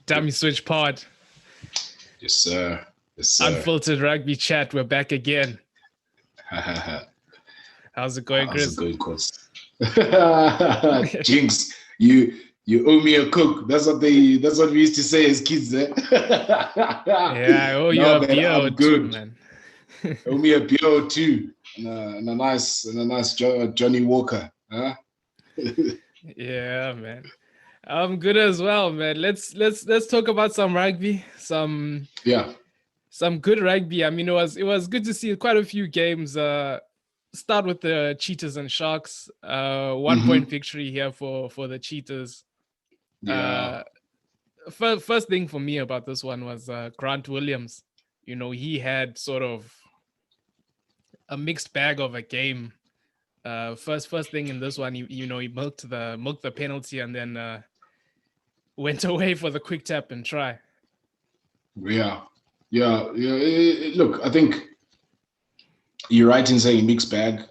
Dummy Switch Pod. Yes, sir. Yes, sir. Unfiltered Rugby Chat. We're back again. How's it going, Chris? How's it going, Cos? Jinx, you owe me a cook. That's what we used to say as kids, eh? Yeah, I owe you a beer or two, man. Owe me a beer or two. And a nice Johnny Walker, huh? Yeah, man. I'm good as well, man. Let's talk about some rugby. Some good rugby. I mean, it was good to see quite a few games. Start with the Cheetahs and Sharks. 1 point victory here for the Cheetahs. Yeah. First thing for me about this one was Grant Williams. You know, he had sort of a mixed bag of a game. First thing in this one, he milked the penalty and then went away for the quick tap and try. Yeah. Look, I think you're right in saying mixed bag,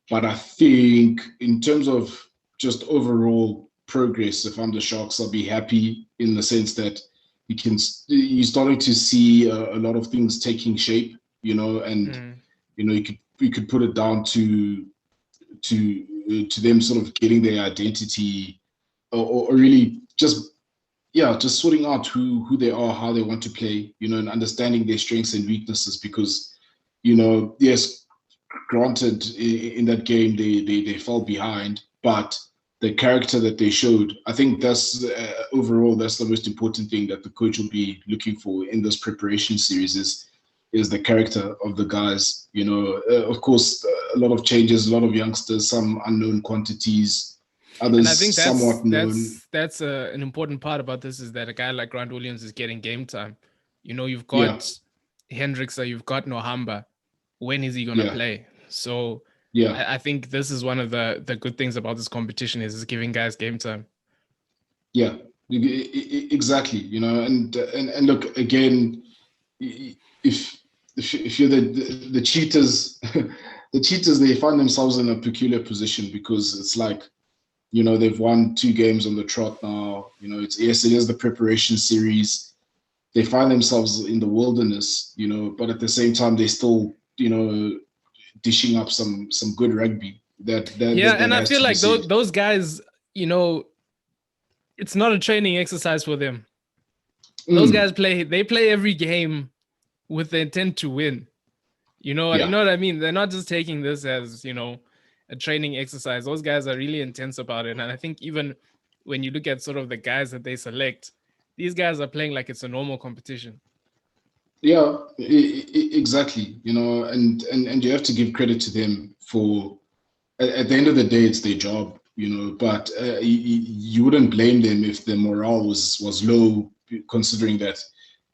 but I think in terms of just overall progress, if I'm the Sharks, I'll be happy in the sense that you're starting to see a lot of things taking shape, and you could put it down to them sort of getting their identity or really just sorting out who they are, how they want to play, and understanding their strengths and weaknesses. Because, yes, granted, in that game they fell behind, but the character that they showed, I think that's overall that's the most important thing that the coach will be looking for in this preparation series is the character of the guys. Of course, a lot of changes, a lot of youngsters, some unknown quantities, others and I think somewhat known. That's an important part about this, is that a guy like Grant Williams is getting game time. You've got Hendricks, you've got Nohamba. When is he going to play? So I think this is one of the good things about this competition is giving guys game time. Yeah, exactly. And look, again, if you're the Cheetahs, the Cheetahs, they find themselves in a peculiar position because it's like, they've won 2 games on the trot now. It is the preparation series. They find themselves in the wilderness, but at the same time, they still, dishing up some good rugby. And I feel like those guys, it's not a training exercise for them. Those guys play every game with the intent to win. You know what I mean? They're not just taking this as, a training exercise. Those guys are really intense about it. And I think even when you look at sort of the guys that they select, these guys are playing like it's a normal competition. Yeah, exactly. And you have to give credit to them for, at the end of the day, it's their job, but you wouldn't blame them if the morale was low, considering that,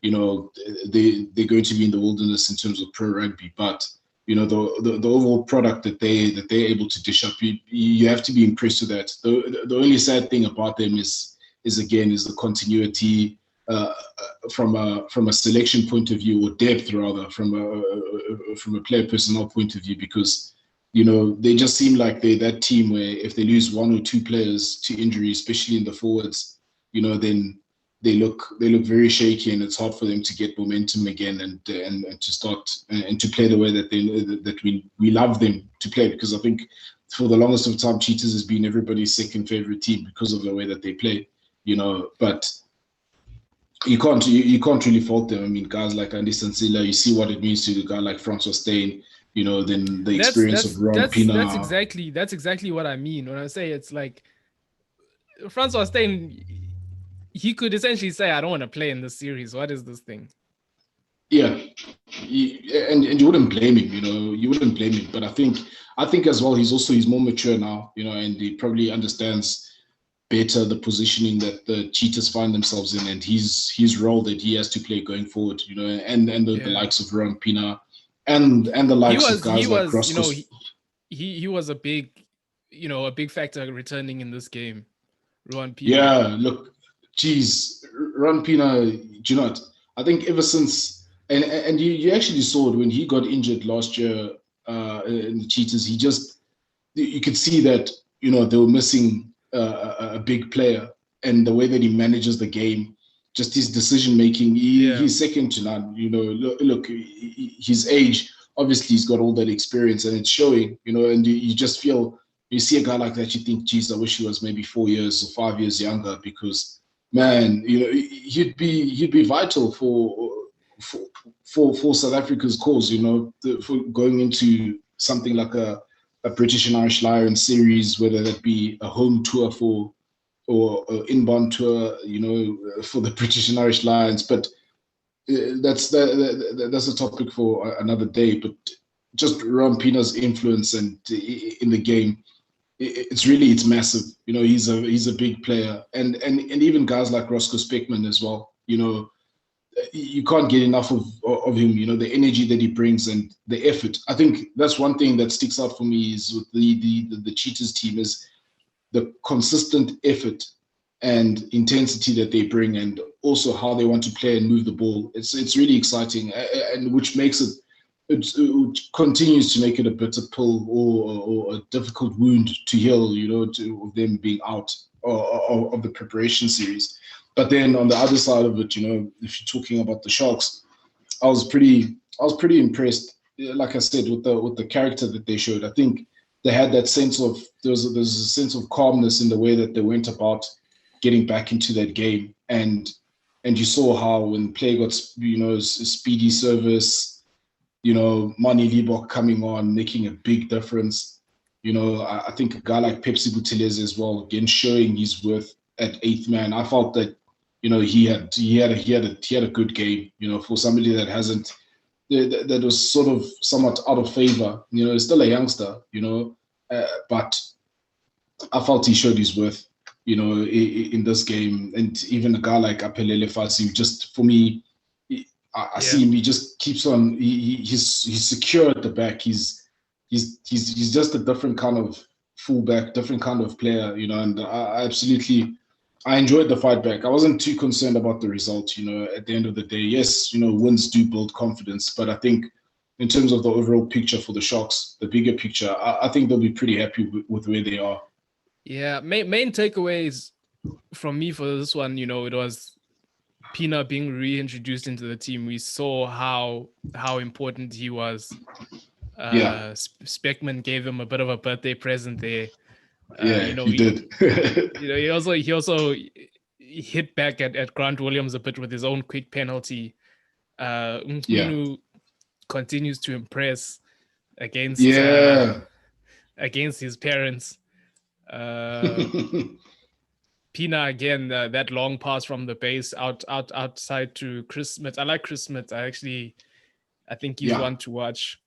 they're going to be in the wilderness in terms of pro rugby. But, the overall product that they're able to dish up, you have to be impressed with that. The only sad thing about them is the continuity from a selection point of view, or depth rather, from a player personnel point of view, because they just seem like they're that team where if they lose 1 or 2 players to injury, especially in the forwards, then they look very shaky, and it's hard for them to get momentum again and to start and to play the way that we love them to play. Because I think for the longest of time, Cheetahs has been everybody's second favorite team because of the way that they play, but you can't really fault them. I mean, guys like Andy Sansila, you see what it means to a guy like Francois Steyn, then the experience of Ron Pina. That's exactly what I mean when I say it's like Francois Steyn. He could essentially say, I don't want to play in this series. What is this thing? Yeah. And you wouldn't blame him, you wouldn't blame him. But I think as well, he's more mature now, and he probably understands better the positioning that the Cheetahs find themselves in, and his role that he has to play going forward, and the likes of Ron Pina and the likes of guys like Roscoe. He was a big factor returning in this game. Ron Pina. Yeah, look, geez, Ron Pina, I think ever since, and you actually saw it when he got injured last year in the Cheetahs, you could see that, they were missing a big player, and the way that he manages the game, just his decision making, he's second to none. You know, look, his age, obviously he's got all that experience and it's showing, you know, and you just feel, you see a guy like that, you think, geez, I wish he was maybe 4 years or 5 years younger, because man, you know, he'd be vital for South Africa's cause, you know, for going into something like a British and Irish Lions series, whether that be a home tour or an inbound tour, you know, for the British and Irish Lions. But that's a topic for another day. But just Ron Pina's influence and in the game, it's massive. You know, he's a big player, and even guys like Roscoe Speckman as well. You know, you can't get enough of him. You know, the energy that he brings and the effort. I think that's one thing that sticks out for me is with the Cheetahs team is the consistent effort and intensity that they bring, and also how they want to play and move the ball. It's really exciting, and which makes it continues to make it a bitter pill or a difficult wound to heal, you know, of them being out of the preparation series. But then on the other side of it, you know, if you're talking about the Sharks, I was pretty impressed. Like I said, with the character that they showed. I think they had that sense of there's a sense of calmness in the way that they went about getting back into that game, and you saw how when play got, you know, speedy service, you know, Mani Libok coming on, making a big difference. You know, I think a guy like Pepsi Buthelezi as well, again showing his worth at eighth man. I felt that, you know, he had a good game. You know, for somebody that hasn't, that was sort of somewhat out of favor. You know, he's still a youngster. You know, but I felt he showed his worth, you know, in this game. And even a guy like Aphelele Fasi, just for me, I see him. He just keeps on. He's secure at the back. He's just a different kind of fullback, different kind of player, you know. And I enjoyed the fight back. I wasn't too concerned about the result, you know. At the end of the day, yes, you know, wins do build confidence, but I think in terms of the overall picture for the Sharks, the bigger picture, I think they'll be pretty happy with where they are. Yeah, main takeaways from me for this one, you know, it was Pina being reintroduced into the team. We saw how important he was. Speckman gave him a bit of a birthday present there. You know, he did. You know, he also hit back at Grant Williams a bit with his own quick penalty. Nkunu continues to impress against his parents. Pina again, that long pass from the base outside to Chris Smith. I like Chris Smith. I think he's one to watch.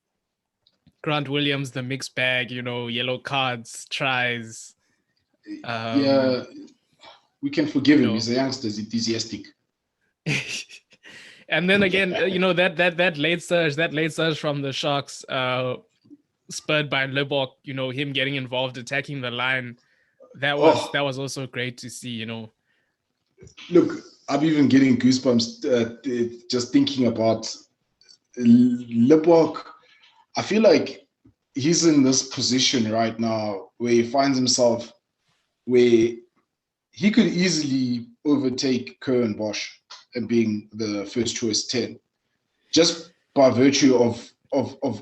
Grant Williams, the mixed bag, you know, yellow cards, tries. We can forgive him. He's a youngster, he's enthusiastic. And then again, you know, that late surge from the Sharks, spurred by Libok, you know, him getting involved, attacking the line. That was also great to see, you know. Look, I'm even getting goosebumps just thinking about Libok. I feel like he's in this position right now where he finds himself where he could easily overtake Kerr Bosch and being the first choice 10, just by virtue of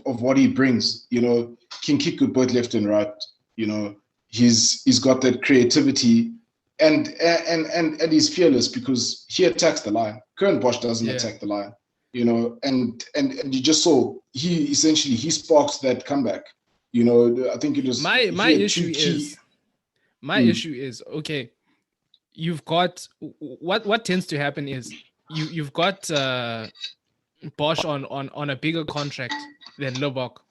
what he brings. You know, can kick with both left and right. You know, he's got that creativity and he's fearless because he attacks the line. Kerr Bosch doesn't attack the line. You know, and you just saw he sparks that comeback. You know, I think it was my issue is okay. You've got what tends to happen is you've got Bosch on a bigger contract than Lubbock,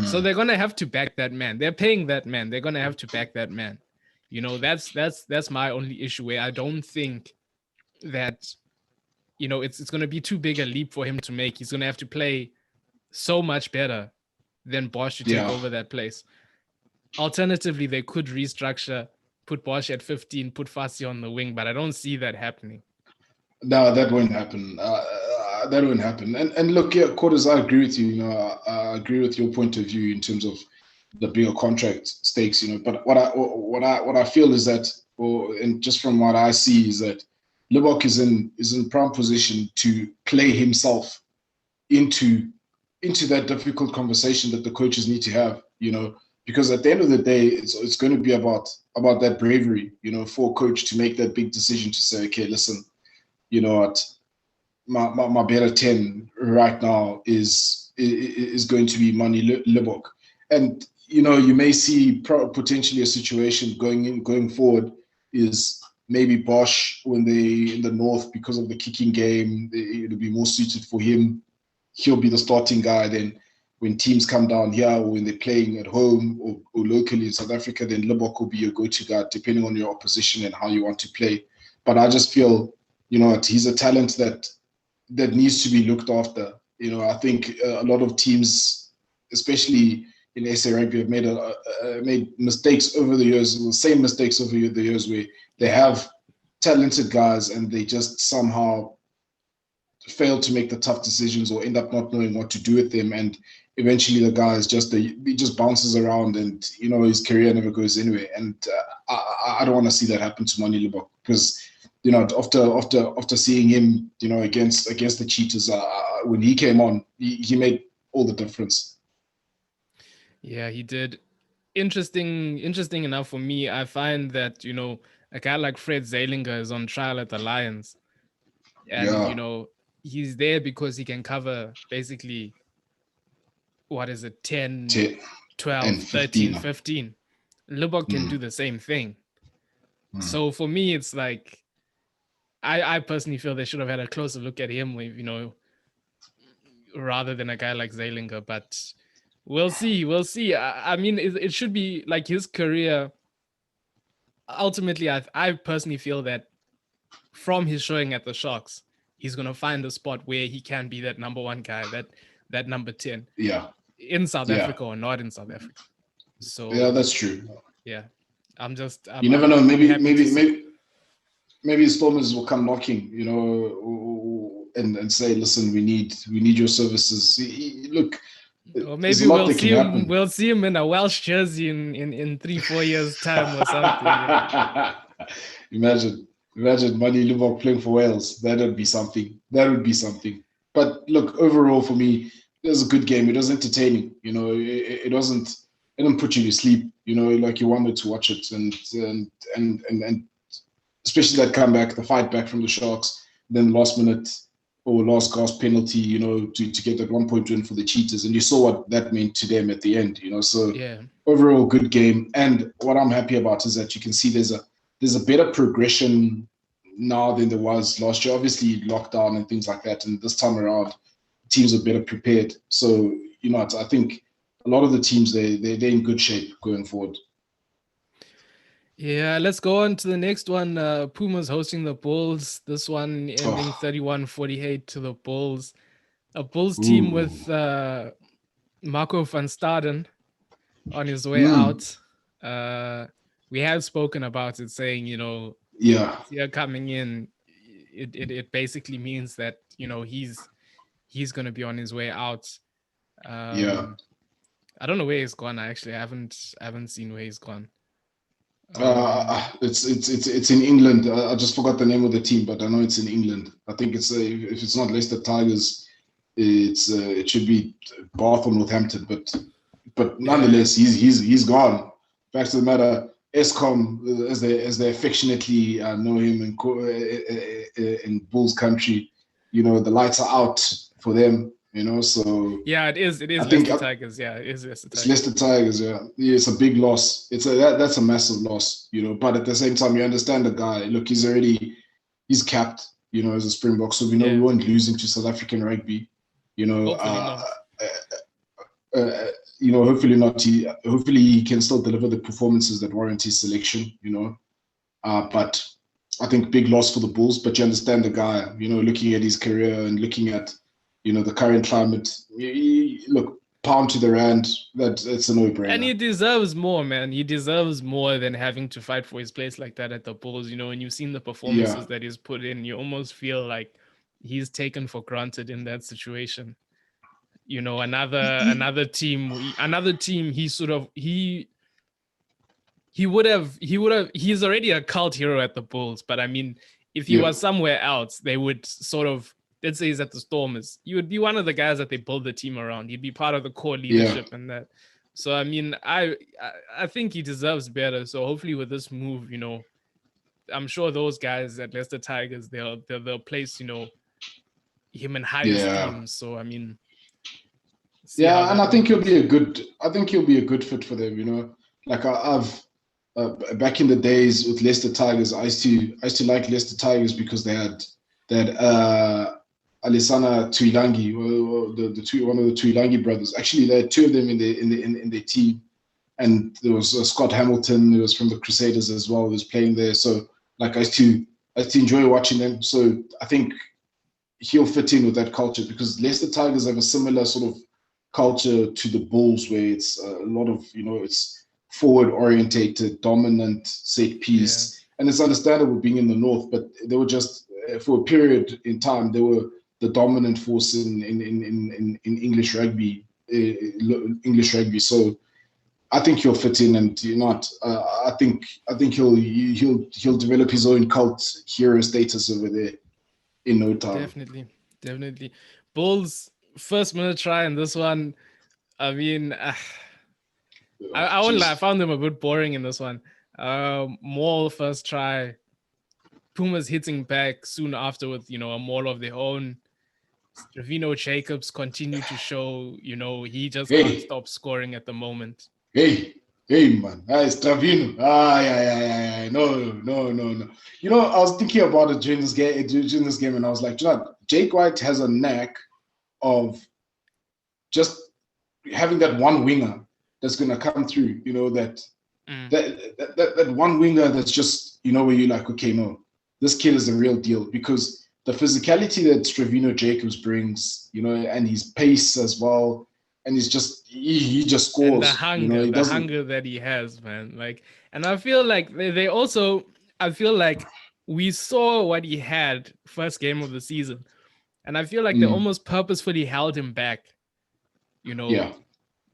so they're gonna have to back that man. They're paying that man. They're gonna have to back that man. You know, that's my only issue where I don't think that, you know, it's going to be too big a leap for him to make. He's going to have to play so much better than Bosch to take over that place. Alternatively, they could restructure, put Bosch at 15, put Fassi on the wing, but I don't see that happening. No, that won't happen. That won't happen. And look, yeah, Quarters, I agree with you. You know, I agree with your point of view in terms of the bigger contract stakes. You know, but what I feel is that and just from what I see, is that Libbok is in prime position to play himself into that difficult conversation that the coaches need to have, because at the end of the day, it's going to be about that bravery, for a coach to make that big decision to say, okay, listen, you know what, my better 10 right now is going to be Mani Libbok. And you may see potentially a situation going forward is maybe Bosch, when they in the north, because of the kicking game, it'll be more suited for him. He'll be the starting guy. Then when teams come down here, or when they're playing at home or locally in South Africa, then Libbok will be your go-to guy, depending on your opposition and how you want to play. But I just feel, he's a talent that needs to be looked after. I think a lot of teams, especially in SA Rugby, have made mistakes over the years, the same mistakes over the years, where they have talented guys and they just somehow fail to make the tough decisions or end up not knowing what to do with them. And eventually the guy is he just bounces around and, his career never goes anywhere. And I don't want to see that happen to Mani Libbok, because, after seeing him, against the Cheetahs, when he came on, he made all the difference. Yeah, he did. Interesting enough for me, I find that, a guy like Fred Zeilinger is on trial at the Lions. And, he's there because he can cover basically, 10, 12, 13, 15. Libbok can do the same thing. So for me, it's like, I personally feel they should have had a closer look at him, rather than a guy like Zeilinger. But we'll see. I mean, it should be like his career. Ultimately, I personally feel that from his showing at the Sharks, he's going to find a spot where he can be that number one guy, that number 10. Yeah. In South Africa or not in South Africa. So yeah, that's true. Yeah. You never know. Maybe Stormers will come knocking, and say, listen, we need your services. Look, or maybe we'll see him in a Welsh jersey in 3-4 years time or something. Imagine Mani Libbok playing for Wales. That would be something. But look, overall for me, it was a good game. It was entertaining. It didn't put you to sleep. Like you wanted to watch it, and especially that comeback, the fight back from the Sharks, then last minute or last gasp penalty, to get that 1-point win for the Cheetahs, and you saw what that meant to them at the end. So yeah. Overall good game. And what I'm happy about is that you can see there's a better progression now than there was last year. Obviously lockdown and things like that, and this time around teams are better prepared. So I think a lot of the teams they're in good shape going forward. Yeah, let's go on to the next one. Pumas hosting the Bulls. This one ending 31-48 to the Bulls. A Bulls team with Marco van Staden on his way out. We have spoken about it, saying, here coming in, it basically means that, he's going to be on his way out. I don't know where he's gone. I haven't seen where he's gone. It's in England. I just forgot the name of the team, but I know it's in England. I think it's if it's not Leicester Tigers, it should be Bath or Northampton. But nonetheless, he's gone. Fact of the matter, Eskom, as they affectionately know him in Bulls country, the lights are out for them. So yeah, it is Leicester Tigers. Yeah, it is Leicester Tigers. It's Leicester Tigers. Yeah, it's a big loss. That's a massive loss. But at the same time, you understand the guy. Look, he's capped. As a Springbok, so we know we won't lose him to South African rugby. Hopefully not. Hopefully he can still deliver the performances that warrant his selection. But I think big loss for the Bulls. But you understand the guy. Looking at his career and looking at the current climate, look, pound to the rand, it's a no-brainer. And he deserves more, man. He deserves more than having to fight for his place like that at the Bulls. When you've seen the performances that he's put in, you almost feel like he's taken for granted in that situation. Another team, he he's already a cult hero at the Bulls, but I mean, if he was somewhere else, they would sort of, let's say he's at the Stormers, you would be one of the guys that they build the team around. He'd be part of the core leadership and that. So I mean, I think he deserves better. So hopefully with this move, I'm sure those guys at Leicester Tigers, they'll place, him in high esteem. So I mean, and I think he'll be a good fit for them. Like I've back in the days with Leicester Tigers, I used to like Leicester Tigers because they had Alessana Tuilangi, one of the Tuilangi brothers. Actually, there are two of them in their team, and there was Scott Hamilton, who was from the Crusaders as well, who was playing there. So like I used to enjoy watching them. So I think he'll fit in with that culture, because Leicester Tigers have a similar sort of culture to the Bulls, where it's a lot of it's forward orientated, dominant set piece, and it's understandable being in the north, but they were just for a period in time they were the dominant force in English rugby. So I think he'll fit in, and I think he'll develop his own cult hero status over there in no time. Definitely. Bulls first minute try in this one. I mean, I won't lie, I found them a bit boring in this one. Maul first try, Pumas hitting back soon after with a maul of their own. Stravino Jacobs continue to show he just can't stop scoring at the moment. Hey man, Stravino. Yeah. No. I was thinking about it during this game, and I was like, Jake White has a knack of just having that one winger that's going to come through, that one winger that's just, where you're like, okay, no, this kid is the real deal, because the physicality that Stravino Jacobs brings, and his pace as well, and he's just, he just scores. And the hunger that he has, man. Like, and I feel like they also, we saw what he had first game of the season, and I feel like they almost purposefully held him back,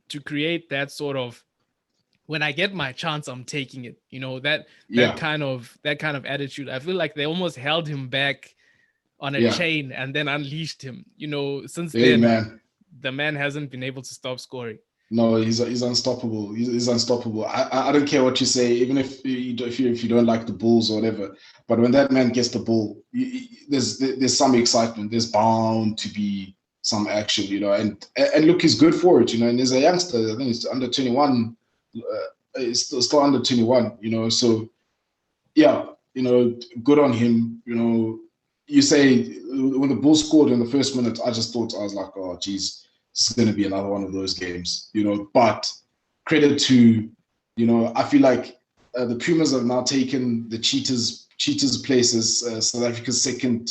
to create that sort of, when I get my chance, I'm taking it. That kind of attitude. I feel like they almost held him back on a chain and then unleashed him. Since then, the man hasn't been able to stop scoring. No, he's unstoppable. He's unstoppable. I don't care what you say, even if you don't like the Bulls or whatever. But when that man gets the ball, there's some excitement. There's bound to be some action, and look, he's good for it, and he's a youngster. I think he's under 21. He's still under 21, so good on him. You say when the Bulls scored in the first minute, I was like, oh geez, this is going to be another one of those games, but credit to, I feel like the Pumas have now taken the Cheetahs place as South Africa's second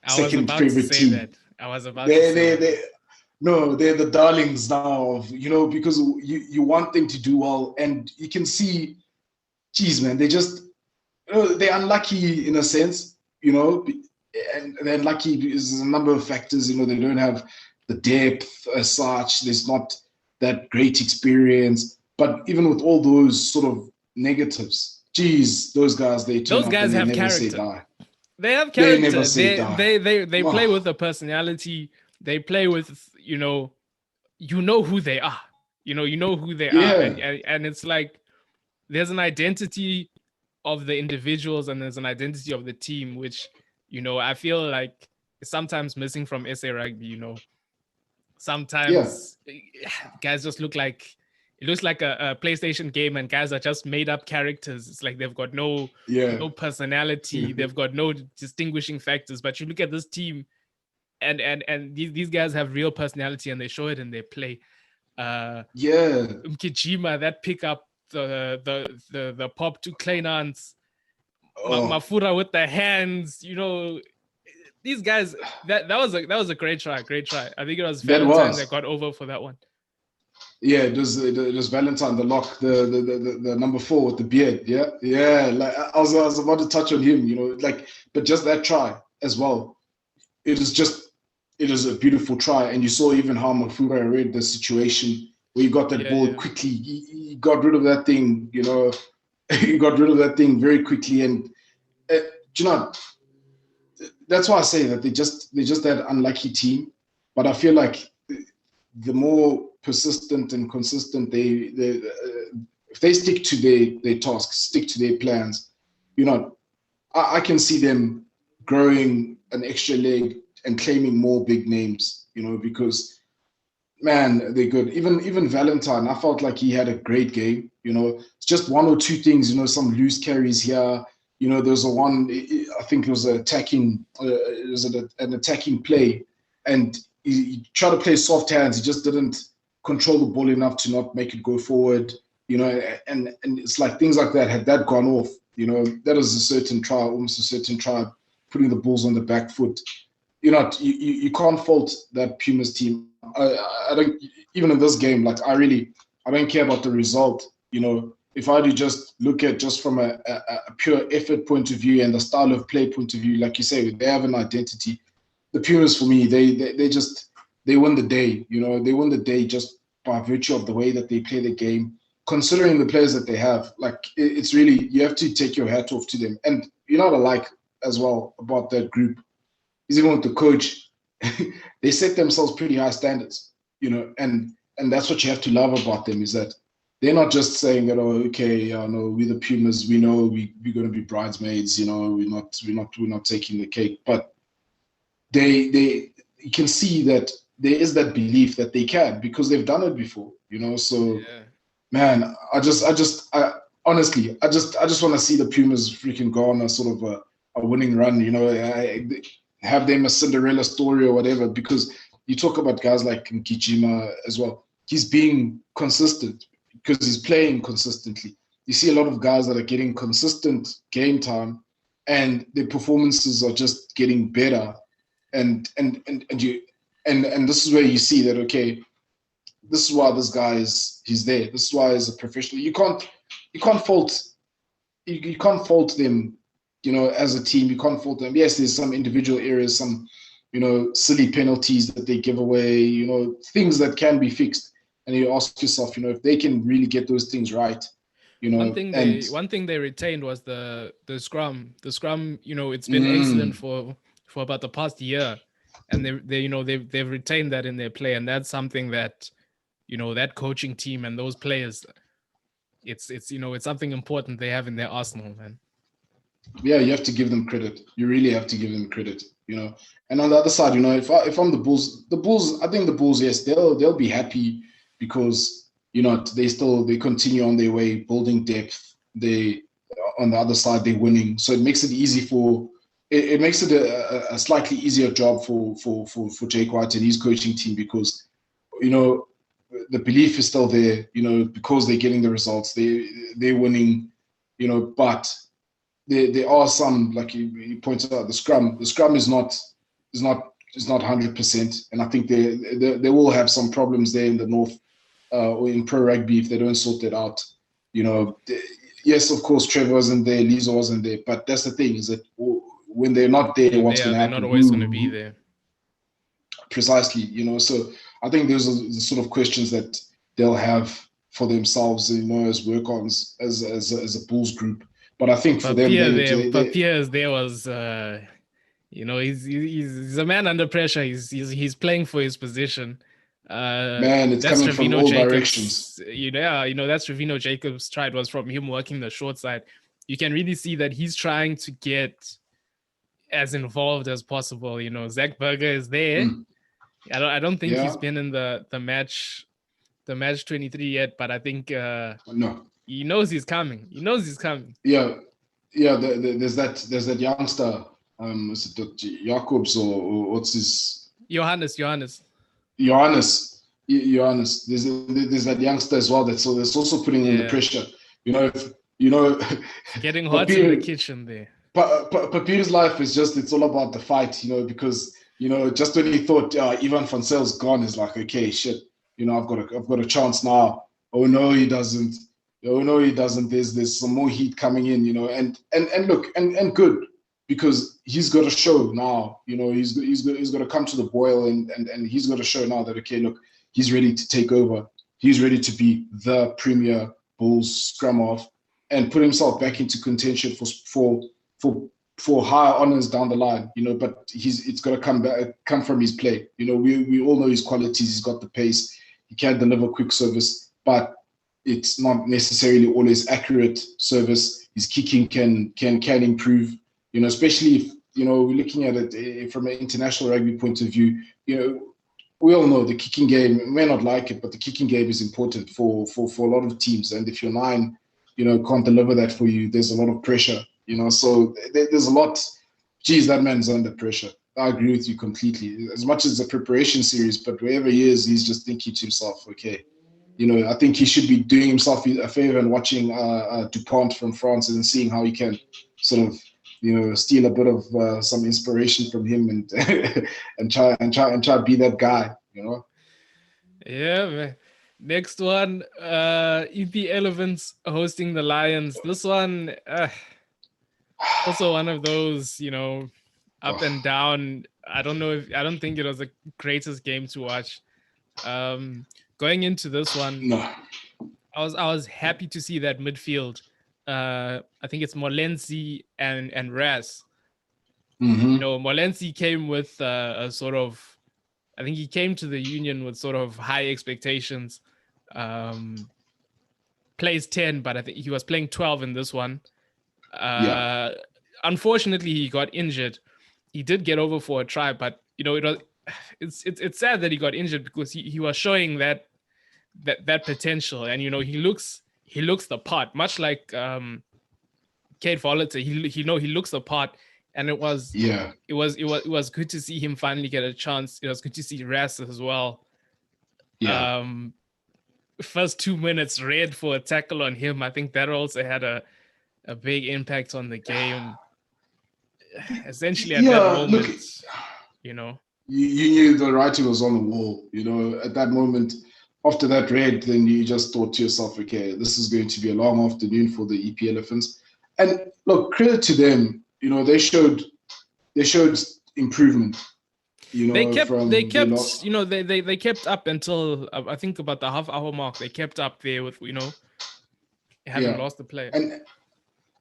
favorite team. I was about to say they're the darlings now, because you want them to do well, and you can see, geez, man, they just, they're unlucky in a sense, and they're unlucky because there's a number of factors, they don't have the depth as such, there's not that great experience, but even with all those sort of negatives, geez, those guys have character. They have character. They play with a personality. They play with, you know who they are. You know who they are. And it's like there's an identity of the individuals and there's an identity of the team, which, I feel like is sometimes missing from SA Rugby, Sometimes guys just look like, it looks like a PlayStation game and guys are just made up characters. It's like they've got no personality. They've got no distinguishing factors. But you look at this team and these guys have real personality and they show it in their play. Mkijima, that pickup, the pop to Kleinans, Mafura with the hands, these guys, that was a great try. I think it was Valentine that got over for that one. Yeah, it was Valentine, the lock, the number 4 with the beard. Yeah. Like I was about to touch on him, but just that try as well. It is a beautiful try, and you saw even how Mafura read the situation where he got that ball quickly. He got rid of that thing, he got rid of that thing very quickly. And do you know, that's why I say that they're just that unlucky team. But I feel like the more persistent and consistent if they stick to their tasks, stick to their plans, you know, I can see them growing an extra leg and claiming more big names, you know, because man, they're good. Even Valentine, I felt like he had a great game. You know, it's just one or two things. You know, some loose carries here. You know, there's I think it was an attacking play, and he tried to play soft hands. He just didn't control the ball enough to not make it go forward. You know, and it's like things like that. Had that gone off, you know, that is a certain try, almost a certain try, putting the Bulls on the back foot. You can't fault that Pumas team. I don't, even in this game, like I don't care about the result. You know, if I do just look at just from a pure effort point of view and the style of play point of view, like you say, they have an identity. The Pumas, for me, they win the day. You know, they win the day just by virtue of the way that they play the game. Considering the players that they have, like it's really, you have to take your hat off to them. And you know what I like as well about that group is even with the coach, they set themselves pretty high standards, you know, and that's what you have to love about them is that they're not just saying that, oh, okay, no, we're the Pumas, we know we're going to be bridesmaids, you know, we're not taking the cake, but you can see that there is that belief that they can because they've done it before, you know. So, man, I honestly want to see the Pumas freaking go on a sort of a winning run, you know. Have them a Cinderella story or whatever, because you talk about guys like Nkijima as well. He's being consistent because he's playing consistently. You see a lot of guys that are getting consistent game time and their performances are just getting better. And this is where you see that, okay, this is why this guy he's there. This is why he's a professional. You can't fault them. You know, as a team, you can't fault them. Yes, there's some individual areas, some, you know, silly penalties that they give away, you know, things that can be fixed. And you ask yourself, you know, if they can really get those things right, you know. One thing they retained was the scrum. The scrum, you know, it's been excellent for about the past year, and they've retained that in their play, and that's something that, you know, that coaching team and those players, it's you know, it's something important they have in their arsenal, man. Yeah, you have to give them credit. You really have to give them credit, you know. And on the other side, you know, if I'm the Bulls, I think the Bulls, yes, they'll be happy because, you know, they continue on their way, building depth. On the other side, they're winning, so it makes it easy it makes it a slightly easier job for Jake White and his coaching team because, you know, the belief is still there, you know, because they're getting the results, they're winning, you know, but. There are some, like you pointed out, the scrum is not 100%, and I think they will have some problems there in the north or in pro rugby if they don't sort that out. You know, yes, of course, Trevor wasn't there, Lisa wasn't there, but that's the thing is that when they're not there, what's going to happen? They're not always going to be there. Precisely, you know. So I think those are the sort of questions that they'll have for themselves, you know, as work-ons as a Bulls group. But I think for them, Pierre there was, you know, he's a man under pressure. He's playing for his position. Man, it's coming from all directions. You know, that's Ravino Jacobs' tried was from him working the short side. You can really see that he's trying to get as involved as possible. You know, Zach Berger is there. I don't think he's been in the match 23 yet, but I think no. He knows he's coming. Yeah. There's that youngster. Is it Jacobs or what's his? Johannes. There's that youngster as well that's also putting in the pressure. You know, getting hot in the kitchen there. Papir's life is it's all about the fight. You know, because you know, just when he thought Ivan Vancel's gone, is like, okay, shit. You know, I've got a chance now. Oh no, he doesn't. Oh no, he doesn't. There's some more heat coming in, you know, and look, and good, because he's got to show now, you know, he's got to come to the boil and he's got to show now that, okay, look, he's ready to take over. He's ready to be the premier Bulls scrum half, and put himself back into contention for higher honors down the line, but it's got to come from his play. We all know his qualities. He's got the pace. He can deliver quick service, but it's not necessarily always accurate service. His kicking can improve, especially if, we're looking at it from an international rugby point of view. We all know the kicking game, we may not like it, but the kicking game is important for a lot of teams. And if your 9, can't deliver that for you, there's a lot of pressure, so there's a lot. Geez, that man's under pressure. I agree with you completely. As much as the preparation series, but wherever he is, he's just thinking to himself, okay, I think he should be doing himself a favor and watching Dupont from France and seeing how he can sort of, steal a bit of some inspiration from him and and try to be that guy, Yeah, man. Next one, EP Elephants hosting the Lions. This one, also one of those, up and down. I don't think it was the greatest game to watch. Going into this one, no. I was happy to see that midfield. I think it's Molensi and Ras. Mm-hmm. Molensi came with a sort of, I think he came to the Union with sort of high expectations. Plays 10, but I think he was playing 12 in this one. Unfortunately, he got injured. He did get over for a try, but it's sad that he got injured because he was showing that potential, and he looks the part, much like Kate Volliter. He looks the part, and it was good to see him finally get a chance. It was good to see Ras as well. First 2 minutes, red for a tackle on him. I think that also had a big impact on the game. Essentially, at that moment, you knew the writing was on the wall. At that moment, after that red, then you just thought to yourself, okay, this is going to be a long afternoon for the EP Elephants. And look, credit to them. They showed improvement. They kept up until I think about the half-hour mark. They kept up there with having lost the player.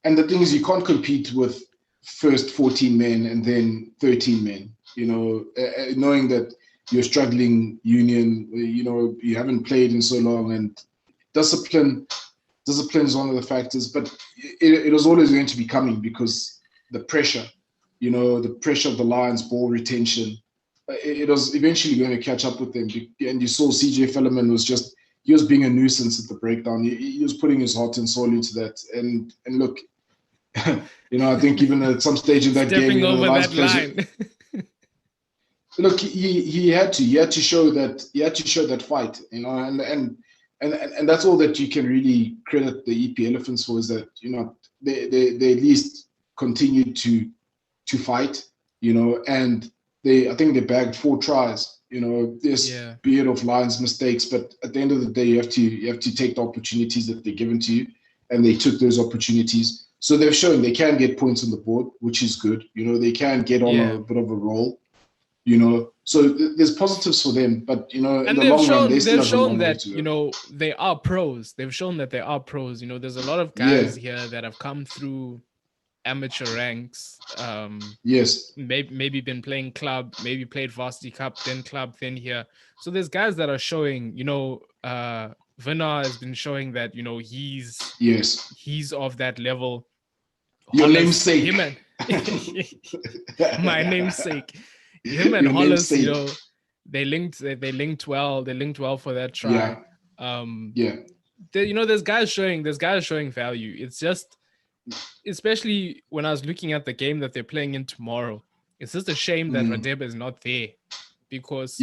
And the thing is, you can't compete with first 14 men and then 13 men. Knowing that you're struggling Union, you haven't played in so long, and discipline is one of the factors. But it was always going to be coming because the pressure, the pressure of the Lions, ball retention. It was eventually going to catch up with them. And you saw CJ Fellerman he was being a nuisance at the breakdown. He was putting his heart and soul into that. And look, I think even at some stage in that game, the Lions line. Look, he had to show that fight, and that's all that you can really credit the EP Elephants for, is that they at least continued to fight, and I think they bagged 4 tries. This beard of Lions mistakes, but at the end of the day, you have to take the opportunities that they're given to you, and they took those opportunities. So they've shown they can get points on the board, which is good. They can get on a bit of a roll. So there's positives for them, but in the long run, they've shown that they are pros. They've shown that they are pros. There's a lot of guys here that have come through amateur ranks. Maybe been playing club, maybe played varsity cup, then club, then here. So there's guys that are showing. Vina has been showing that he's of that level. Your namesake. Him and my namesake. Him and Hollis, they linked well. They linked well for that try. There's guys showing value. It's just, especially when I was looking at the game that they're playing in tomorrow, it's just a shame that Radebe is not there, because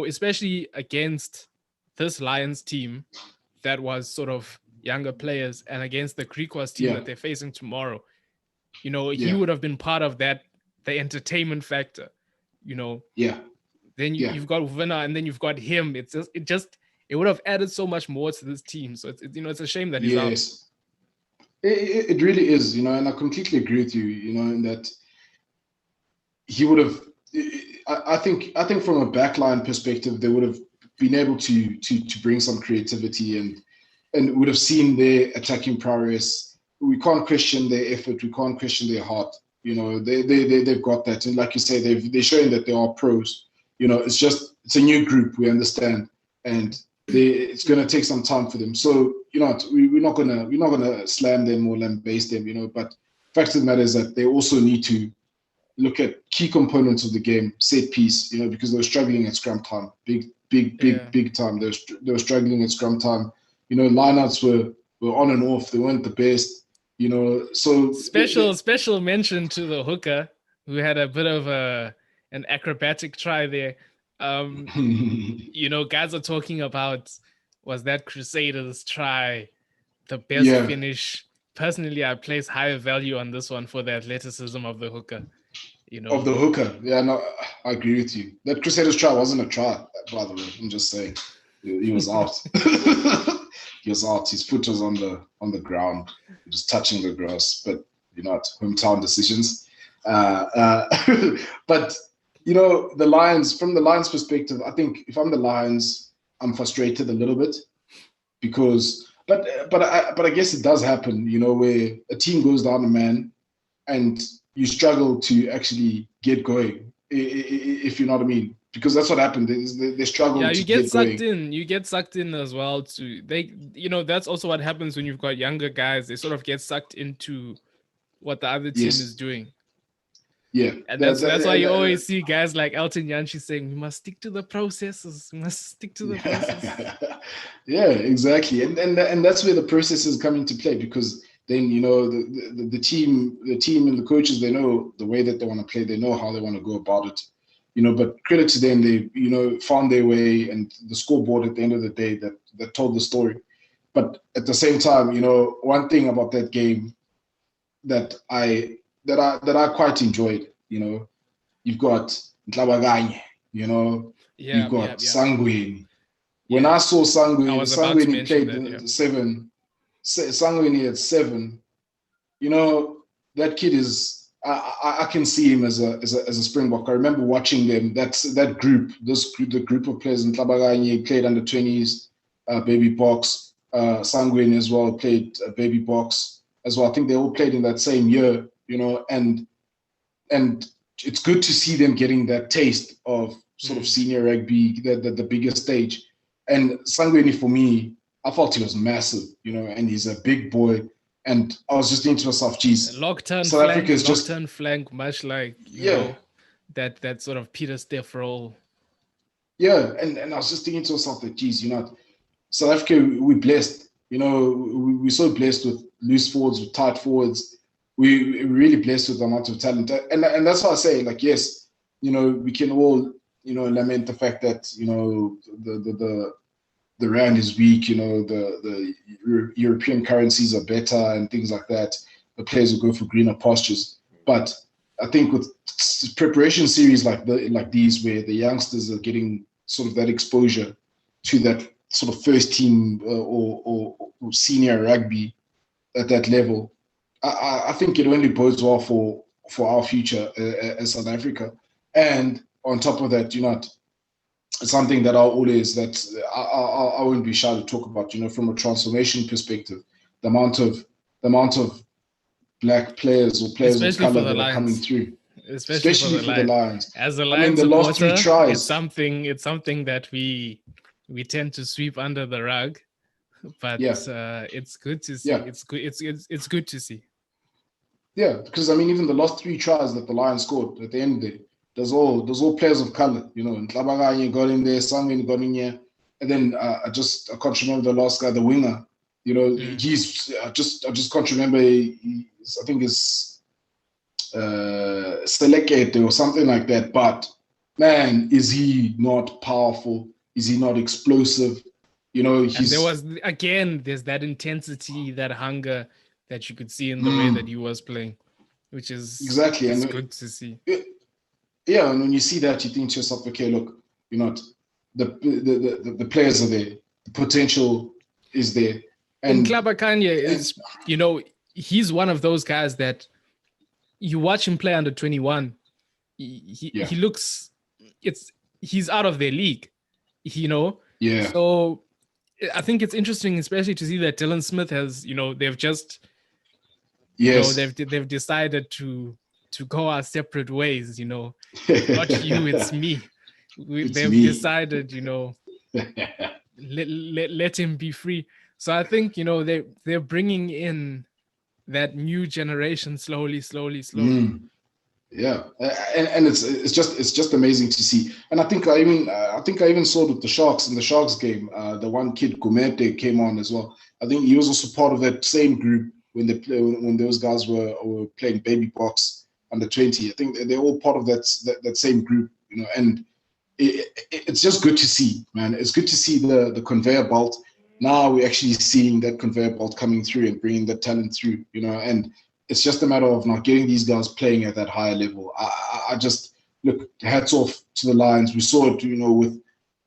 especially against this Lions team that was sort of younger players, and against the Griquas team that they're facing tomorrow, he would have been part of that, the entertainment factor. Then you've got Vina, and then you've got him. It would have added so much more to this team. So it's a shame that he's out. It really is, and I completely agree with you, in that he would have. I think from a backline perspective, they would have been able to bring some creativity and and would have seen their attacking prowess. We can't question their effort. We can't question their heart. You know, they've got that. And like you say, they're showing that they are pros. You know, it's a new group, we understand. And it's going to take some time for them. So, you know, we're not gonna slam them or lambaste them, you know, but fact of the matter is that they also need to look at key components of the game, set piece, you know, because they were struggling at scrum time, big time. They were struggling at scrum time. You know, lineouts were on and off. They weren't the best, you know. So special mention to the hooker who had a bit of an acrobatic try there. You know, guys are talking about, was that Crusaders try the best finish? Personally, I place higher value on this one for the athleticism of the hooker. You know, of the hooker. Yeah, no, I agree with you. That Crusaders try wasn't a try, by the way. I'm just saying, he was out. He was out. His foot was on the ground, just touching the grass. But you know, hometown decisions. But you know, the Lions. From the Lions' perspective, I think if I'm the Lions, I'm frustrated a little bit because. But I guess it does happen, you know, where a team goes down a man, and you struggle to actually get going, if you know what I mean, because that's what happened. They struggle. Yeah, you get sucked in. You get sucked in as well. You know, that's also what happens when you've got younger guys. They sort of get sucked into what the other team is doing. Yeah, and that's why you always see guys like Elton Yanchi saying, "We must stick to the processes. We must stick to the process." Yeah, exactly, and that's where the processes come into play, because then, you know, the team and the coaches, they know the way that they want to play. They know how they want to go about it, you know. But credit to them, they, you know, found their way, and the scoreboard at the end of the day that told the story. But at the same time, you know, one thing about that game that I quite enjoyed, you know, you've got Ntlabaganye, you know, you've got Sangweni. When I saw Sangweni played 7. Sangweni at 7, you know, that kid is. I can see him as a Springbok. I remember watching them. The group of players in Ntlabaganye played under 20s, baby box. Sangweni as well played baby box as well. I think they all played in that same year, you know, and it's good to see them getting that taste of sort of senior rugby, the bigger stage. And Sangweni, for me, I thought he was massive, you know, and he's a big boy. And I was just thinking to myself, geez, South Africa is just turn flank, much like you know, that sort of Peter Steff role. Yeah, and I was just thinking to myself that, geez, you know, South Africa, we're blessed. You know, we're so blessed with loose forwards, with tight forwards. We're really blessed with the amount of talent. And that's why I say, like, yes, you know, we can all, you know, lament the fact that, you know, the rand is weak, you know, the European currencies are better and things like that. The players will go for greener pastures. But I think with preparation series like these, where the youngsters are getting sort of that exposure to that sort of first team or senior rugby at that level, I think it only bodes well for our future as South Africa. And on top of that, you know, something that I won't be shy to talk about, you know, from a transformation perspective, the amount of black players or players of color that are coming through, especially for the Lions. As a Lions supporter, the last 3 tries, it's something that we tend to sweep under the rug, but it's good to see. Yeah. It's good to see. Yeah, because I mean, even the last 3 tries that the Lions scored at the end of the day, there's all players of color, you know. And Ntlabaganye got in there, Sangweni got in here, and then I can't remember the last guy, the winger. You know, he's I just can't remember. I think it's Selekete or something like that. But man, is he not powerful? Is he not explosive? You know, there's that intensity, that hunger that you could see in the way that he was playing, which is exactly it's good to see. Yeah, and when you see that, you think to yourself, okay, look, you know, the players are there, the potential is there. And Ntlabaganye is, you know, he's one of those guys that you watch him play under 21. He looks, he's out of their league, you know. Yeah. So I think it's interesting, especially to see that Dylan Smith has, they've just, Yes. they've decided to go our separate ways. Not you, it's me. They've decided, let him be free. So I think they're bringing in that new generation slowly. Yeah, and it's just amazing to see. And I think I even saw it with the Sharks in the Sharks game. The one kid Gumete came on as well. I think he was also part of that same group when when those guys were playing baby box under 20. I think they're all part of that same group, and it's just good to see, man. It's good to see the conveyor belt. Now we're actually seeing that conveyor belt coming through and bringing the talent through, and it's just a matter of not getting these guys playing at that higher level. I just look, hats off to the Lions. We saw it, with,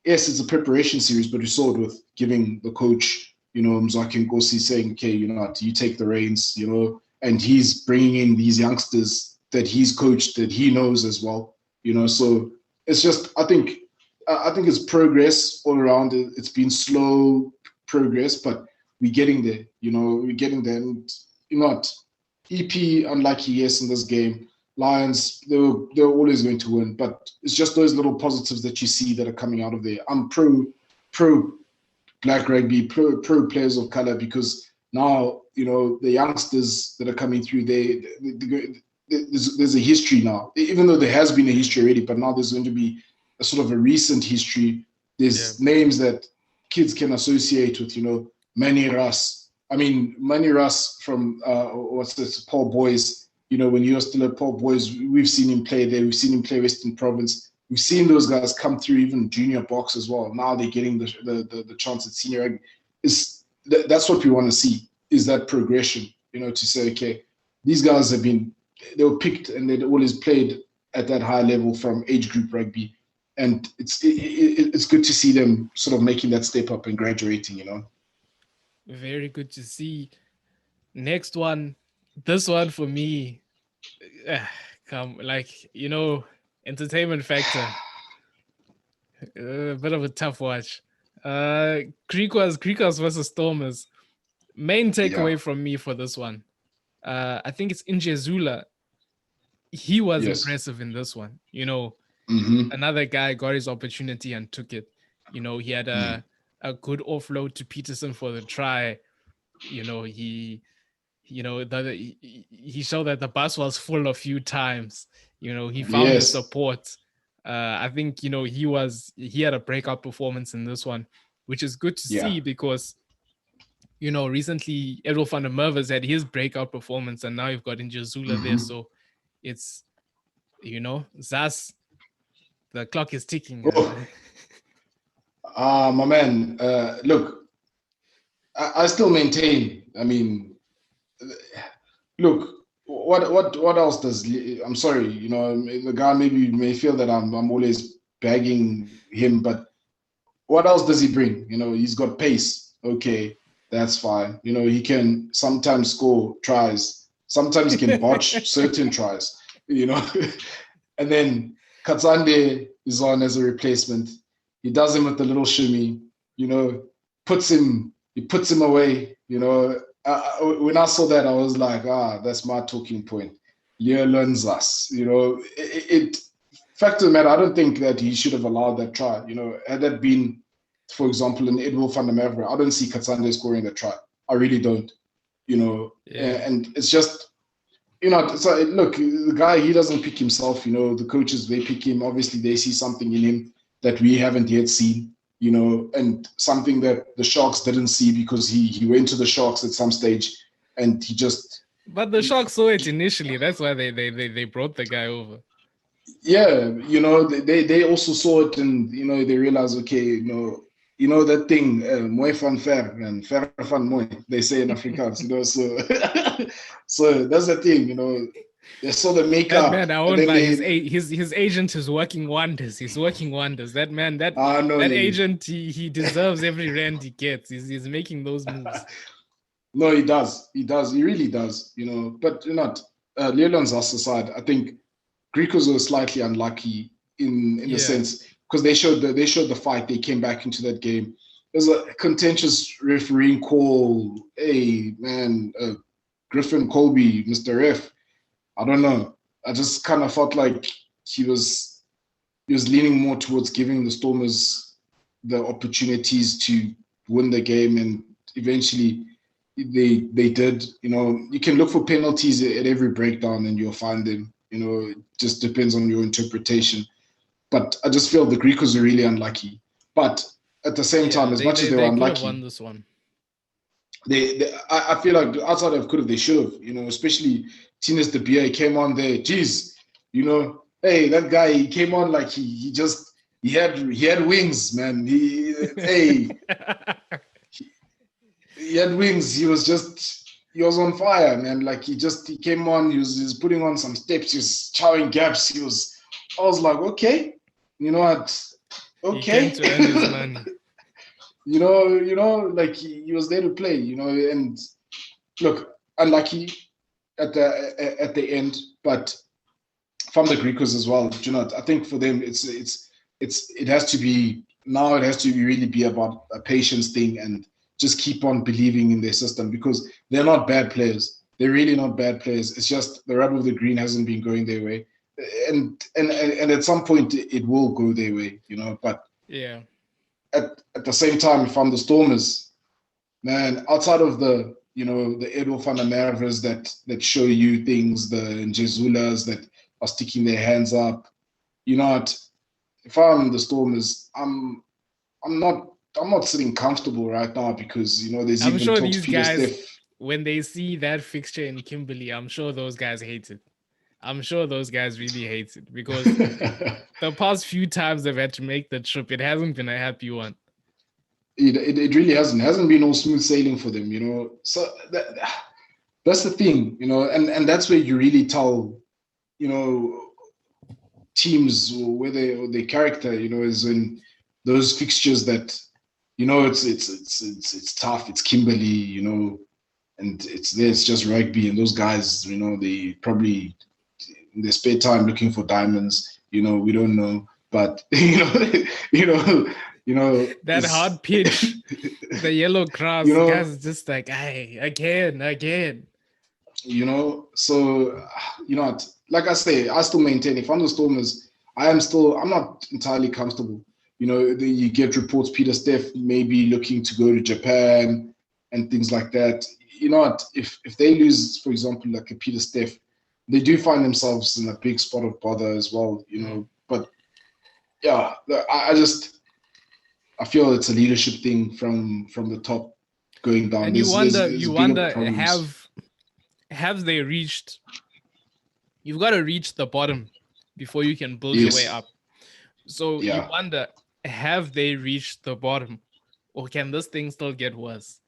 yes, it's a preparation series, but we saw it with giving the coach, Mzwaki Nkosi saying, okay, you take the reins, and he's bringing in these youngsters that he's coached, that he knows as well, so it's just, I think it's progress all around. It's been slow progress, but we're getting there, we're getting there. And EP, unlucky, yes, in this game. Lions, they're always going to win, but it's just those little positives that you see that are coming out of there. I'm pro Black Rugby, pro players of color, because now, the youngsters that are coming through, there's a history now, even though there has been a history already, but now there's going to be a sort of a recent history. There's names that kids can associate with, Manny Russ. I mean, Manny Russ from Paul Boys. When you were still at Paul Boys, we've seen him play there. We've seen him play Western Province. We've seen those guys come through, even junior box as well. Now they're getting the chance at senior rugby. That's what we want to see, is that progression. To say, okay, these guys they were picked and they'd always played at that high level from age group rugby, and it's good to see them sort of making that step up and graduating. Very good to see. Next one, this one for me, entertainment factor. A bit of a tough watch. Griquas versus Stormers. Main takeaway from me for this one. I think it's Injezula. He was impressive in this one. Another guy got his opportunity and took it. He had a good offload to Peterson for the try. He showed that the bus was full a few times. He found the support. I think he had a breakout performance in this one, which is good to see, because recently Edwin van der Merwe had his breakout performance, and now you've got Injezula there. So it's Zas, the clock is ticking. My man, look, I still maintain. I mean, look, what else does? I'm sorry, the guy maybe may feel that I'm always bagging him, but what else does he bring? He's got pace. Okay, that's fine. He can sometimes score tries. Sometimes he can botch certain tries. And then Katsande is on as a replacement. He does him with the little shimmy, puts him away, when I saw that, I was like, that's my talking point. Leo learns us, fact of the matter, I don't think that he should have allowed that try. Had that been, for example, an Edwin van der Merwe, I don't see Katsande scoring that try. I really don't, and it's just, it's like, look, the guy, he doesn't pick himself, the coaches, they pick him. Obviously, they see something in him that we haven't yet seen, and something that the Sharks didn't see, because he went to the Sharks at some stage and he just... But the Sharks saw it initially. That's why they brought the guy over. Yeah, they also saw it, and, they realized, okay, that thing, mooi van ver and ver van mooi, they say in Afrikaans, so that's the thing, they saw the makeup. That man, I won't lie, his agent is working wonders. He's working wonders. That man, that agent, he deserves every rand he gets. He's making those moves. No, he does. He really does. But Leland's aside, I think Griquas were slightly unlucky in the sense, because they showed the fight. They came back into that game. there's a contentious refereeing call. Hey, man, Griffin Colby, Mr. Ref. I don't know. I just kind of felt like he was leaning more towards giving the Stormers the opportunities to win the game, and eventually they did. You know, you can look for penalties at every breakdown and you'll find them. You know, it just depends on your interpretation. But I just feel the Griquas were really unlucky. But at the same time, as much as they were unlucky, could have won this one. I feel like outside of could have, they should have. You know, especially Tinas De Beer came on there. Jeez, you know, hey, that guy, he came on like he had wings, man. He had wings. He was on fire, man. Like he came on. He was putting on some steps. He was chowing gaps. I was like, okay, you know what? Okay. He came to earn his money. you know, like he was there to play. You know, and look, unlucky at the end, but from the Griquas as well. You know, I think for them, it has to be really be about a patience thing and just keep on believing in their system, because they're not bad players. They're really not bad players. It's just the rub of the green hasn't been going their way, and at some point it will go their way, you know. But yeah, at the same time, if I'm the Stormers, man, outside of the Edo van der Merwes that show you things, the Njezulas that are sticking their hands up, you know what? If I'm the Stormers, I'm not sitting comfortable right now, because you know there's I'm even sure talks these guys, when they see that fixture in Kimberley, I'm sure those guys hate it. I'm sure those guys really hate it, because the past few times they've had to make the trip, it hasn't been a happy one. It really hasn't been all smooth sailing for them, you know. So that's the thing, you know, and that's where you really tell, you know, teams where their character, you know, is in those fixtures that, you know, it's tough. It's Kimberley, you know, and it's just rugby, and those guys, you know, they probably in their spare time looking for diamonds. You know, we don't know, but you know that hard pitch, the yellow grass, you know, guys just like, hey, again. You know, so you know, like I say, I still maintain, if I'm the Stormers, I'm not entirely comfortable. You know, you get reports Peter Steff maybe looking to go to Japan and things like that. You know what? If they lose, for example, like a Peter Steff, they do find themselves in a big spot of bother as well. You know, but yeah, I feel it's a leadership thing from the top going down. And you wonder, have they reached? You've got to reach the bottom before you can build your way up. So you wonder, have they reached the bottom, or can this thing still get worse?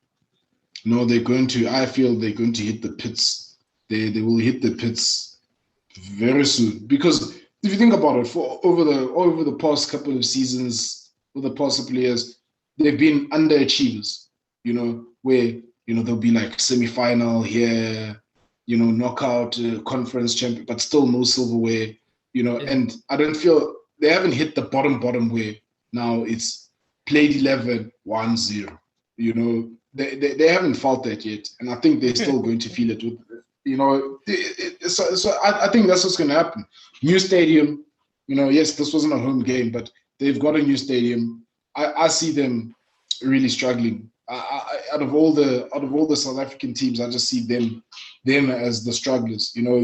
No, I feel they're going to hit the pits. They will hit the pits very soon, because if you think about it, for over the past couple of seasons, with the past couple of years, they've been underachievers. You know, where they'll be like semi-final here, you know, knockout, conference champion, but still no silverware. You know, and I don't feel they haven't hit the bottom where now it's played 11, 1-0. You know, they haven't felt that yet, and I think they're still going to feel it. With, you know, so I think that's what's going to happen. New stadium, you know. Yes, this wasn't a home game, but they've got a new stadium. I see them really struggling. Out of all the South African teams, I just see them as the strugglers. You know,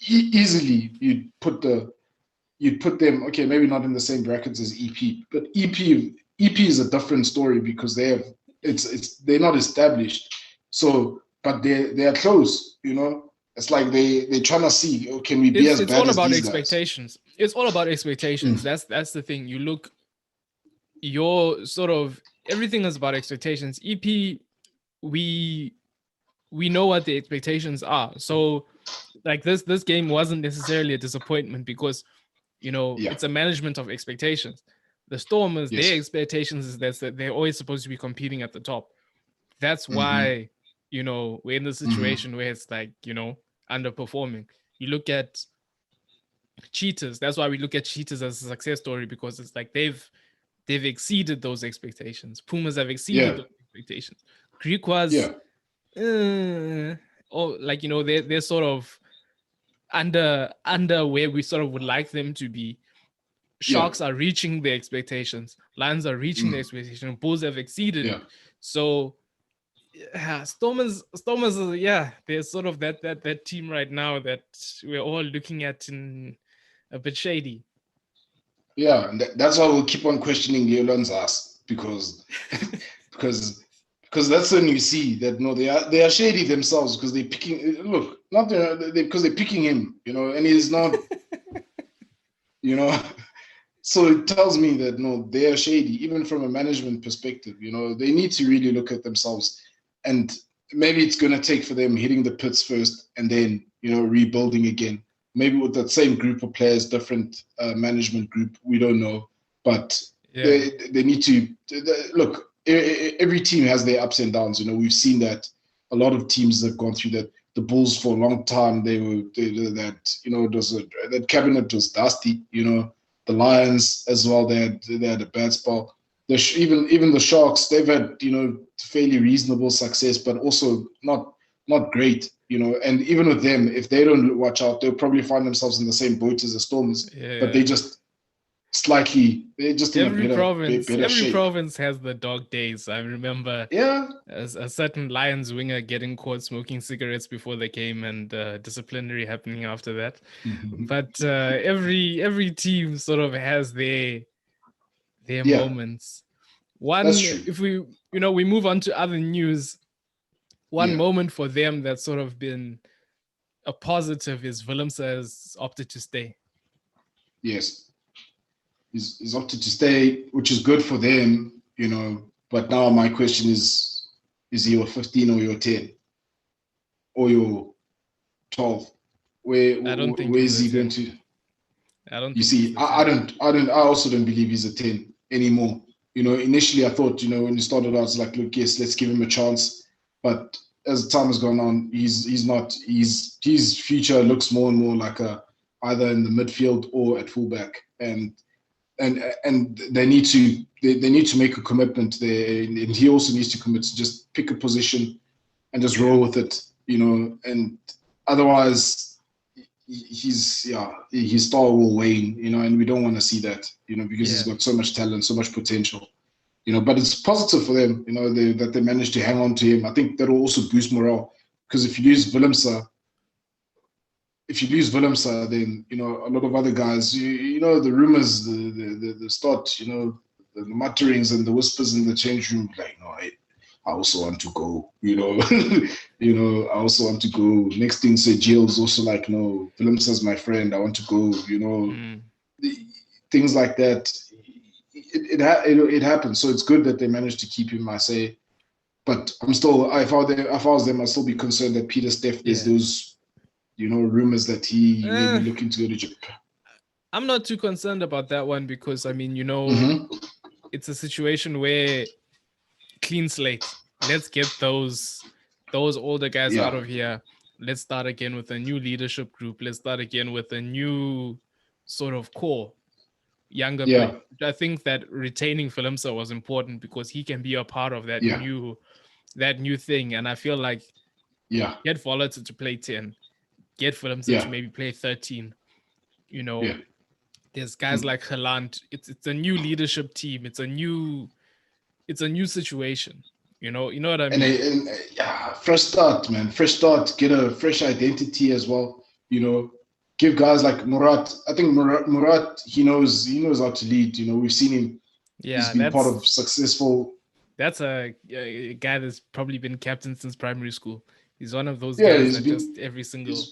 easily you'd put them, okay, maybe not in the same brackets as EP, but EP is a different story, because they're not established. So, but they're close, you know. It's like they're trying to see, oh, can we be as bad as these guys? It's all about expectations. It's all about expectations. That's the thing. You look, your sort of everything is about expectations. EP, we know what the expectations are. So, like this game wasn't necessarily a disappointment, because you know it's a management of expectations. The Stormers, their expectations is that they're always supposed to be competing at the top. That's why, you know, we're in the situation where it's like, you know, underperforming. You look at Cheetahs. That's why we look at Cheetahs as a success story, because it's like they've they've exceeded those expectations. Pumas have exceeded those expectations. Griquas, or like, you know, they're sort of under where we sort of would like them to be. Sharks are reaching their expectations. Lions are reaching their expectations. Bulls have exceeded it. So Stormers, they're sort of that team right now that we're all looking at in a bit shady. Yeah, and that's why we'll keep on questioning Leolon's ass, because that's when you see that no, they are shady themselves, because they're picking. Look, not because they're picking him, you know, and he's not, you know. So it tells me that no, they are shady, even from a management perspective. You know, they need to really look at themselves, and maybe it's going to take for them hitting the pits first, and then, you know, rebuilding again. Maybe with that same group of players, different management group. We don't know, but they need to look. Every team has their ups and downs. You know, we've seen that a lot of teams have gone through that. The Bulls for a long time, they that, you know, that cabinet was dusty. You know, the Lions as well, they had a bad spell. Even the Sharks, they've had, you know, fairly reasonable success, but also not great, you know. And even with them, if they don't watch out, they'll probably find themselves in the same boat as the Stormers. But they're just in every a better shape. Province has the dog days. I remember a certain Lions winger getting caught smoking cigarettes before they came, and disciplinary happening after that. But every team sort of has their moments. If we, you know, we move on to other news, one moment for them that's sort of been a positive is Willemse has opted to stay. Yes, he's opted to stay, which is good for them, you know. But now my question is he your 15 or your 10 or your 12? Where is he going to? I don't. You see, I also don't believe he's a 10 anymore. You know, initially I thought, you know, when he started out, it's like, look, yes, let's give him a chance. But as time has gone on, he's not. His future looks more and more like either in the midfield or at fullback, and they need to make a commitment there, and he also needs to commit to just pick a position and just roll with it, you know. And otherwise, his star will wane, you know, and we don't want to see that, you know, because he's got so much talent, so much potential. You know, but it's positive for them, you know, that they managed to hang on to him. I think that will also boost morale, because if you lose Willemse, then, you know, a lot of other guys, you know, the rumors, the start, you know, the mutterings and the whispers in the change room, like, no, I also want to go, you know, you know, I also want to go. Next thing, say Jill's also like, no, Willemse's my friend, I want to go, you know, things like that. It happens. So it's good that they managed to keep him, I say. But I'm still, if I was them, I'd still be concerned that Peter Steph, there's those, you know, rumors that he may be looking to go to Japan. I'm not too concerned about that one, because, I mean, you know, it's a situation where clean slate. Let's get those older guys out of here. Let's start again with a new leadership group. Let's start again with a new sort of core. Younger player. I think that retaining Willemse was important, because he can be a part of that new thing. And I feel like get Volata to play 10, get Willemse to maybe play 13. You know, there's guys like Geland. It's a new leadership team. It's a new situation. You know what I mean? And fresh start, man. Fresh start. Get a fresh identity as well. You know, give guys like Murat. I think Murat, he knows how to lead. You know, we've seen him. He's been part of successful. That's a guy that's probably been captain since primary school. He's one of those guys that just every single.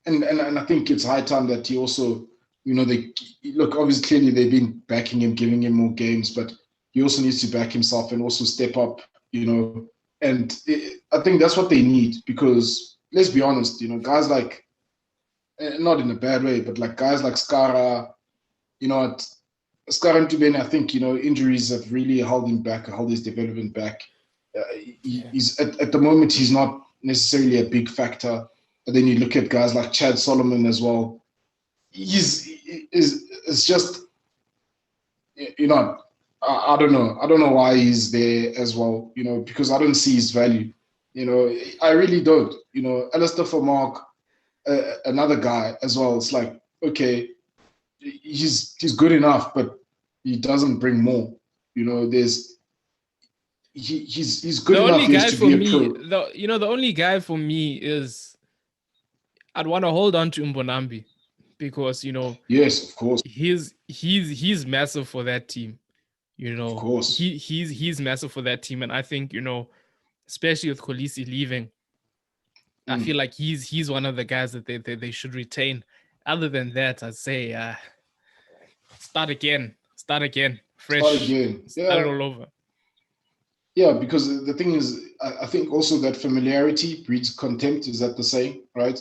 And I think it's high time that he also, you know, obviously clearly they've been backing him, giving him more games, but he also needs to back himself and also step up. You know, and I think that's what they need, because let's be honest, you know, guys like, not in a bad way, but like guys like Skara, you know, Skara and Tubeni, I think, you know, injuries have really held him back, held his development back. He's at the moment, he's not necessarily a big factor. But then you look at guys like Chad Solomon as well. It's just I don't know. I don't know why he's there as well, because I don't see his value. I really don't. Alistair Mark, another guy as well. It's like, okay, he's good enough, but he doesn't bring more. He's good enough to be a pro. The only guy for me is I'd want to hold on to Mbonambi because yes, of course, he's massive for that team. Of course, he's massive for that team, and I think especially with Kolisi leaving, I feel like he's one of the guys that they should retain. Other than that, I'd say start again, fresh, start again, start it all over. Yeah, because the thing is, I think also that familiarity breeds contempt. Is that the saying, right?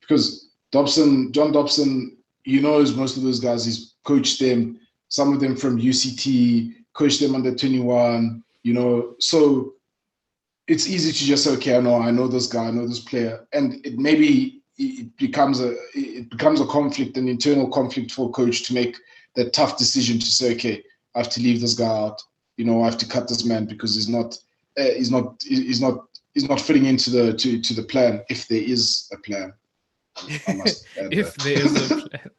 Because John Dobson, he knows most of those guys. He's coached them, some of them from UCT, coached them under 21, so it's easy to just say, okay, I know this guy, I know this player. And it becomes a conflict, an internal conflict for a coach to make that tough decision to say, okay, I have to leave this guy out. I have to cut this man because he's not fitting into the plan, if there is a plan. I must add if there is a plan.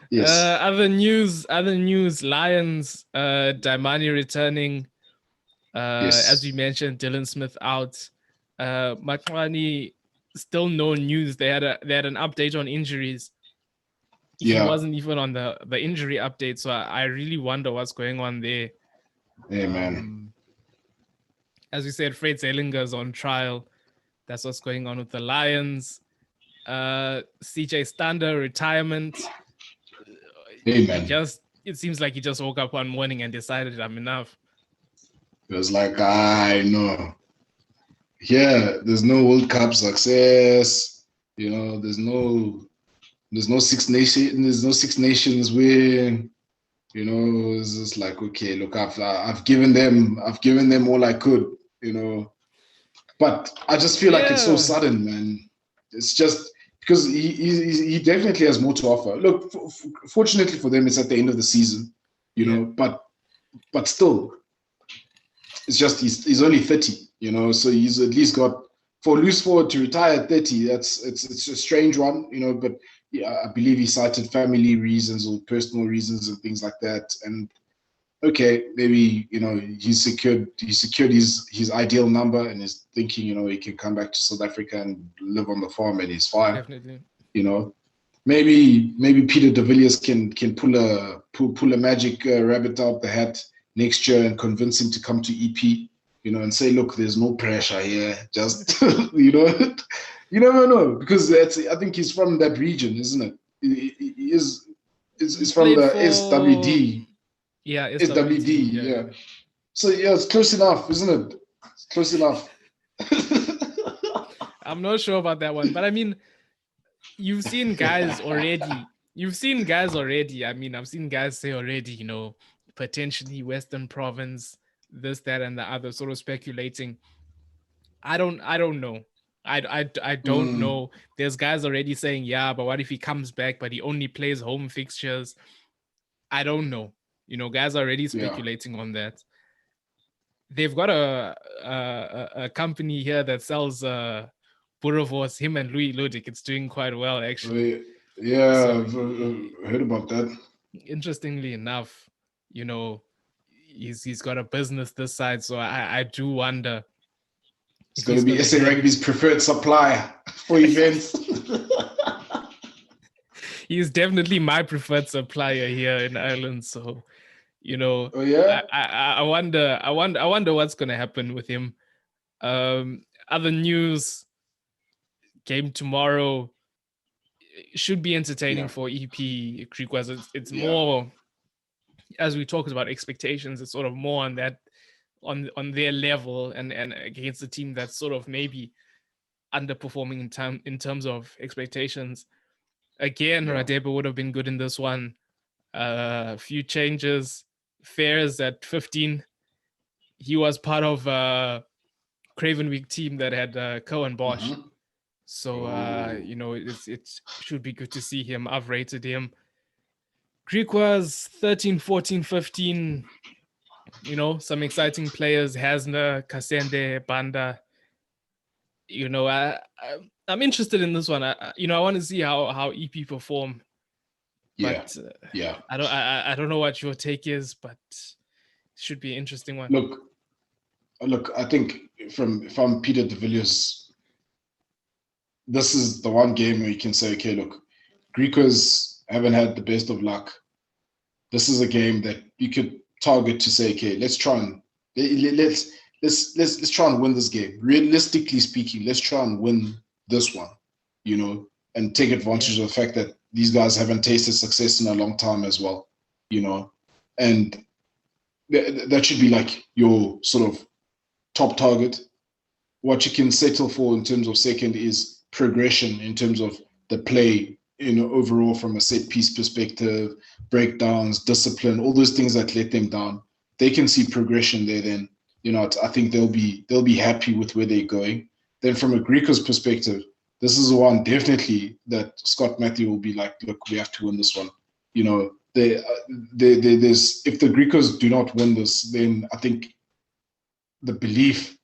Yes. Other news, Lions, Daimani returning. Yes. As we mentioned, Dylan Smith out. Makwani, still no news. They had an update on injuries. He wasn't even on the injury update, so I really wonder what's going on there. Hey, man. As we said, Fred Zellinger's on trial. That's what's going on with the Lions. CJ Stander, retirement. Hey, man. It seems like he just woke up one morning and decided I'm enough. It was like, I know. Yeah, there's no World Cup success. There's no Six Nations win. It's just like, okay, look, I've given them all I could. But I just feel like it's so sudden, man. It's just because he definitely has more to offer. Look, fortunately for them, it's at the end of the season, but still, it's just he's only 30, so he's at least got, for a loose forward to retire at 30. It's a strange one, but yeah, I believe he cited family reasons or personal reasons and things like that. And okay, maybe he secured his ideal number and is thinking he can come back to South Africa and live on the farm and he's fine. Definitely. Maybe Peter de Villiers can pull a magic rabbit out the hat next year and convince him to come to EP, and say, look, there's no pressure here. Just you never know, because I think he's from that region, isn't it? It's from the SWD. Yeah, SWD. Yeah. So yeah, it's close enough, isn't it? It's close enough. I'm not sure about that one, but I mean, you've seen guys already. I mean, I've seen guys say already, potentially Western Province, this, that, and the other, sort of speculating. I don't know. I don't know. There's guys already saying, yeah, but what if he comes back, but he only plays home fixtures? I don't know. Guys are already speculating on that. They've got a company here that sells Boerewors, him and Louis Ludik. It's doing quite well, actually. Yeah, so, I've heard about that. Interestingly enough, he's got a business this side, so I do wonder. It's going to be SA Rugby's preferred supplier for events. He's definitely my preferred supplier here in Ireland. So, oh, yeah? I wonder what's going to happen with him. Other news, game tomorrow should be entertaining for EP Griquas. It's more, as we talked about expectations, it's sort of more on that, on their level and against a team that's sort of maybe underperforming in terms of expectations. Again, Radebe would have been good in this one. A few changes. Fairs at 15. He was part of Craven Week team that had Cohen Bosch. Mm-hmm. So, it should be good to see him. I've rated him. Greek was 13, 14, 15. You know, some exciting players: Hasner, Kasende, Banda. You know, I'm interested in this one. I want to see how EP perform. Yeah, But yeah. I don't know what your take is, but it should be an interesting one. Look. I think if I'm Peter de Villiers, this is the one game where you can say, okay, look, Griquas haven't had the best of luck. This is a game that you could target to say, okay, let's try and let's try and win this game. Realistically speaking, let's try and win this one, and take advantage of the fact that these guys haven't tasted success in a long time as well, and that should be like your sort of top target. What you can settle for in terms of second is progression in terms of the play, overall from a set piece perspective, breakdowns, discipline, all those things that let them down. They can see progression there. Then, I think they'll be happy with where they're going. Then, from a Greekers perspective, this is the one definitely that Scott Matthew will be like, look, we have to win this one. There's if the Greekers do not win this, then I think the belief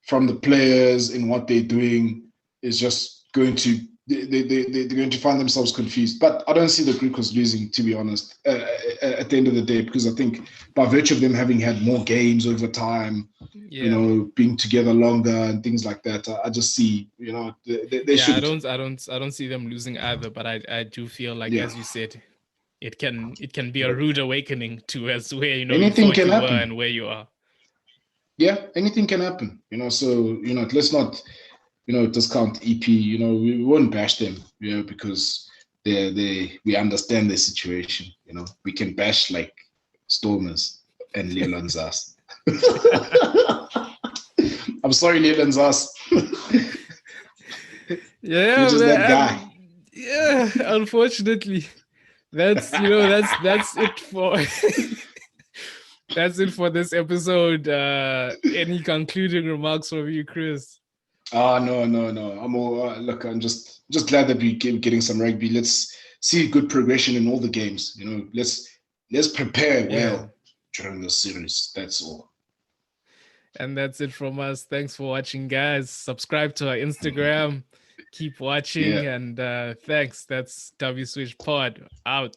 from the players in what they're doing is just going to they're going to find themselves confused. But I don't see the Greekers losing, to be honest, at the end of the day, because I think by virtue of them having had more games over time, being together longer and things like that, I just see, they should. I don't see them losing either. But I do feel like, as you said, it can be a rude awakening to as where anything you thought can you happen. were and where you are. Yeah, anything can happen. So let's not discount EP. We won't bash them, because we understand their situation. We can bash like Stormers and Leland's ass. I'm sorry, Leland's ass. Yeah, you're just that guy. Yeah, unfortunately, that's that's it for that's it for this episode. Any concluding remarks from you, Chris? No. I'm all look. I'm just glad that we keep getting some rugby. Let's see good progression in all the games. Let's prepare well during the series. That's all. And that's it from us. Thanks for watching, guys. Subscribe to our Instagram. Keep watching, and thanks. That's W Switch Pod out.